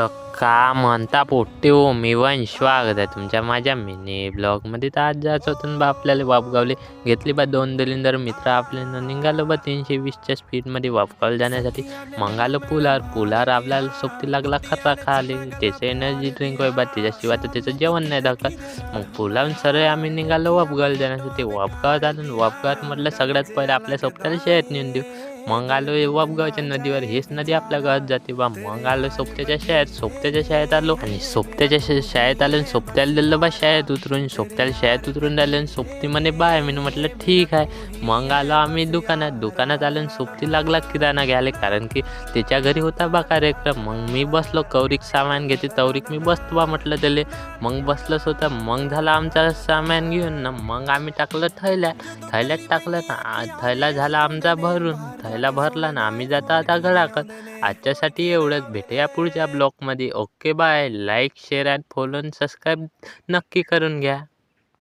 तर का म्हणता पोट्टे हो, मी वंश स्वागत आहे तुमच्या माझ्या मिनी ब्लॉगमध्ये. तर आज जायचं होतं बा आपल्याला वापगावले. घेतली बा 2 दलिंदर मित्र आपले निघालो बा 320च्या स्पीडमध्ये वापगावला जाण्यासाठी. मग आलो पुलावर आपल्याला सोबती लागला खर्रा खाले. त्याचं एनर्जी ड्रिंक होय बा, त्याच्याशिवाय तर त्याचं जेवण नाही दाखवत. मग पुलावून सरळ आम्ही निघालो वापगावला जाण्यासाठी. वापगावात आलो. वापगावात म्हटलं सगळ्यात पहिले आपल्या सोबत्याला शाळेत नेऊन देऊ. मग आलो वापगावच्या नदीवर. हेच नदी आपल्या गावात जाते बा. मग आलो सोबत्याच्या शाळेत आलो आणि सोबत्याच्या शाळेत आलो आणि सोबत्याला दिलं बा शाळेत उतरून. सोबत्याला शाळेत उतरून राहिलं आणि सोबती म्हणे बाय. मी म्हटलं ठीक आहे. मग आलो आम्ही दुकानात आलो आणि सोबती लागला किराणा घ्यायला, कारण की त्याच्या घरी होता बा कार्यक्रम. मग मी बसलो, कौरिक सामान घेते तौरिक मी बसतो बा म्हटलं त्याले. मग बसलोच होता. मग झाला आमचा सामान घेऊन ना. मग आम्ही टाकलं थैल्यात टाकलं ना. थैला झाला आमचा भरून. थैला भरला ना. आम्ही जाता आता घराकडं. आजच्यासाठी एवढंच. भेटूया पुढच्या ब्लॉगमध्ये. Okay bye. Like share and follow आणि सबस्क्राईब नक्की करून घ्या.